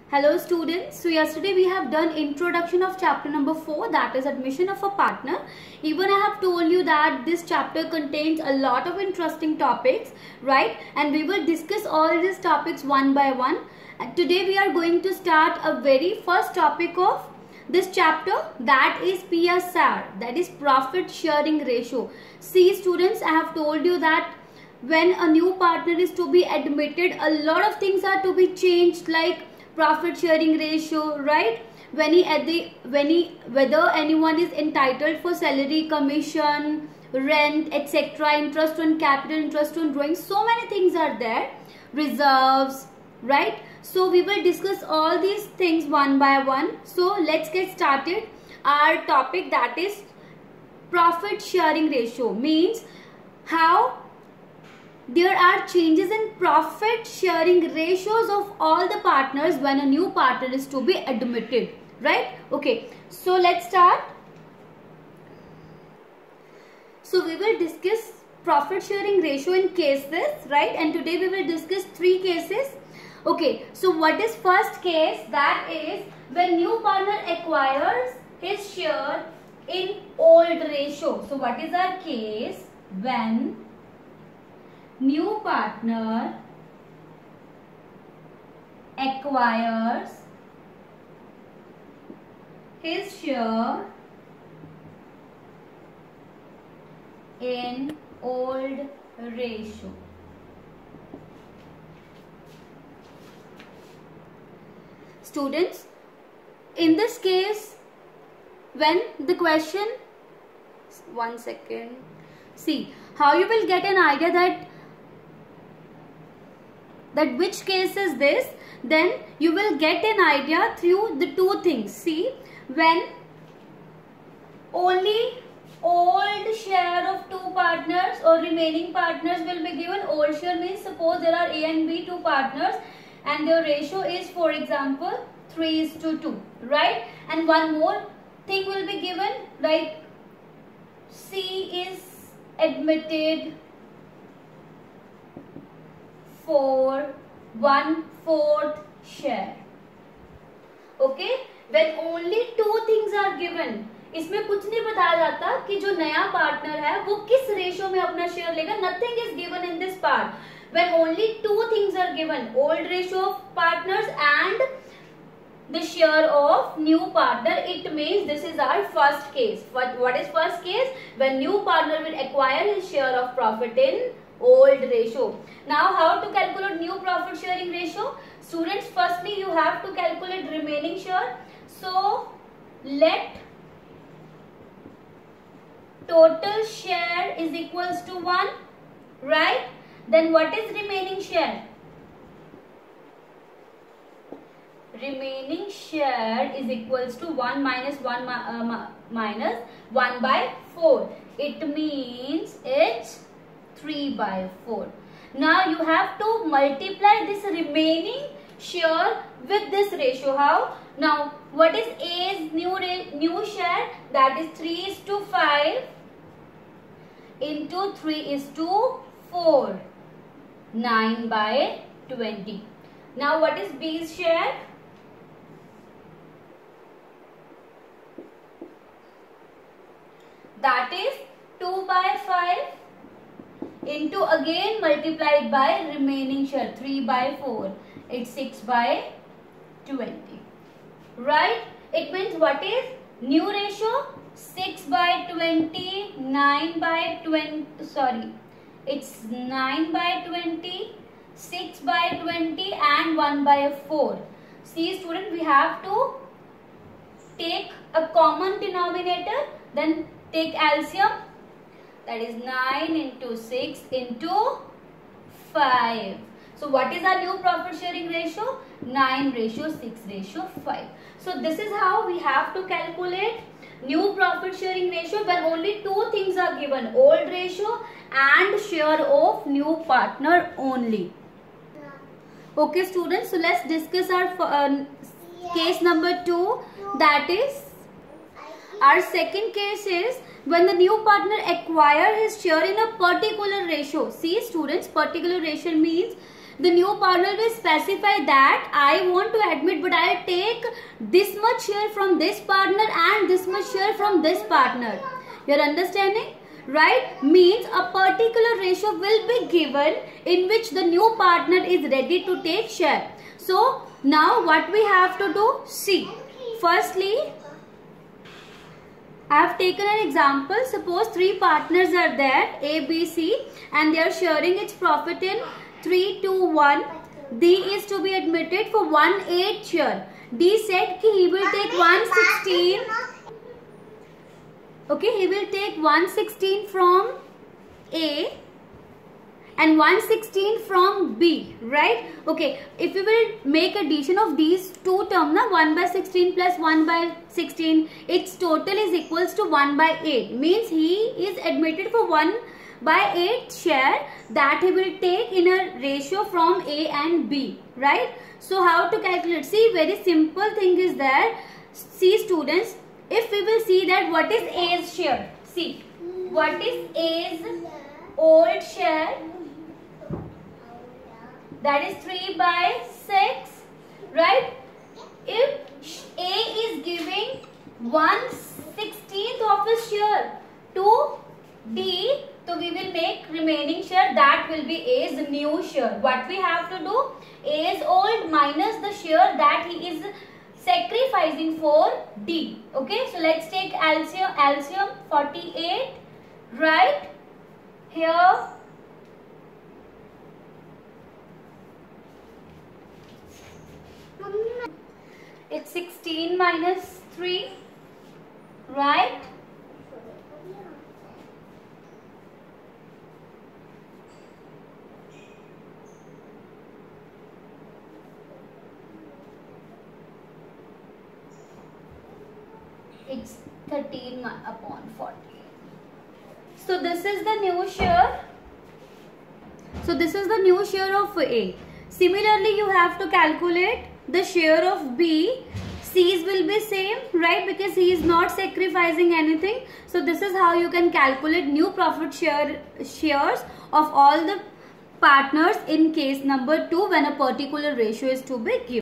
Hello students, so yesterday we have done introduction of chapter number 4, that is admission of a partner. Even I have told you that this chapter contains a lot of interesting topics, right? And we will discuss all these topics one by one. And today we are going to start a very first topic of this chapter, that is PSR, that is profit sharing ratio. See students, I have told you that when a new partner is to be admitted, a lot of things are to be changed, like profit sharing ratio, right? Whether anyone is entitled for salary, commission, rent, etc., interest on capital, interest on drawing, so many things are there, reserves, right? So we will discuss all these things one by one. So let's get started. Our topic, that is profit sharing ratio, means how there are changes in profit sharing ratios of all the partners when a new partner is to be admitted, right? Okay, so let's start. So we will discuss profit sharing ratio in cases, right? And today we will discuss 3 cases. Okay, so what is first case? That is when new partner acquires his share in old ratio. So what is our case? When new partner acquires his share in old ratio. Students, in this case, when the question, one second, see how you will get an idea that which case is this, then you will get an idea through the 2 things. See, when only old share of 2 partners or remaining partners will be given. Old share means suppose there are A and B 2 partners and their ratio is, for example, 3:2, right? And one more thing will be given, like C is admitted for 1/4 share. Okay, when only 2 things are given, इसमें कुछ नहीं बताया जाता कि जो नया partner है वो किस रेशो में अपना शेयर लेगा. Nothing is given in this part. When only 2 things are given, old ratio of partners and the share of new partner, it means this is our first case. What is first case? When new partner will acquire his share of profit in old ratio. Now how to calculate new profit sharing ratio? Students, firstly you have to calculate remaining share. So let total share is equals to 1, right? Then what is remaining share? Remaining share is equals to 1 minus 1/4. It means it's 3/4. Now you have to multiply this remaining share with this ratio. How? Now what is A's new share? That is 3:5 into 3:4. 9/20. Now what is B's share? That is 2/5 into again multiplied by remaining share 3/4. It's 6/20. Right? It means what is new ratio? 6/20, 9/20. Sorry, it's 9/20, 6/20, and 1/4. See student, we have to take a common denominator, then take LCM. That is 9 into 6 into 5. So what is our new profit sharing ratio? 9:6:5. So this is how we have to calculate new profit sharing ratio when only 2 things are given, old ratio and share of new partner only. Okay students, so let's discuss our case number 2. That is, our second case is when the new partner acquire his share in a particular ratio. See students, particular ratio means the new partner will specify that I want to admit, but I take this much share from this partner and this much share from this partner. You're understanding? Right? Means a particular ratio will be given in which the new partner is ready to take share. So now what we have to do? See, firstly, I have taken an example. Suppose 3 partners are there, A, B, C, and they are sharing its profit in 3, 2, 1. D is to be admitted for 1/8 share. D said कि he will take 1/16. Okay, he will take 1/16 from A and 1/16 from B, right? Okay, if we will make addition of these two terms, na, 1/16 plus 1/16, its total is equals to 1/8. Means he is admitted for 1/8 share that he will take in a ratio from A and B, right? So how to calculate? See, very simple thing is there. See students, if we will see that what is A's share. See, what is A's old share? That is 3/6, right? If A is giving 1/16 of his share to D, so we will make remaining share, that will be A's new share. What we have to do? A's old minus the share that he is sacrificing for D. Okay, so let's take LCM 48, right? Here it's 16 minus 3, right? It's 13 upon 40. So this is the new share. So this is the new share of A. Similarly, you have to calculate the share of B. C's will be same, right? Because he is not sacrificing anything. So this is how you can calculate new profit shares of all the partners in case number 2 when a particular ratio is to be given.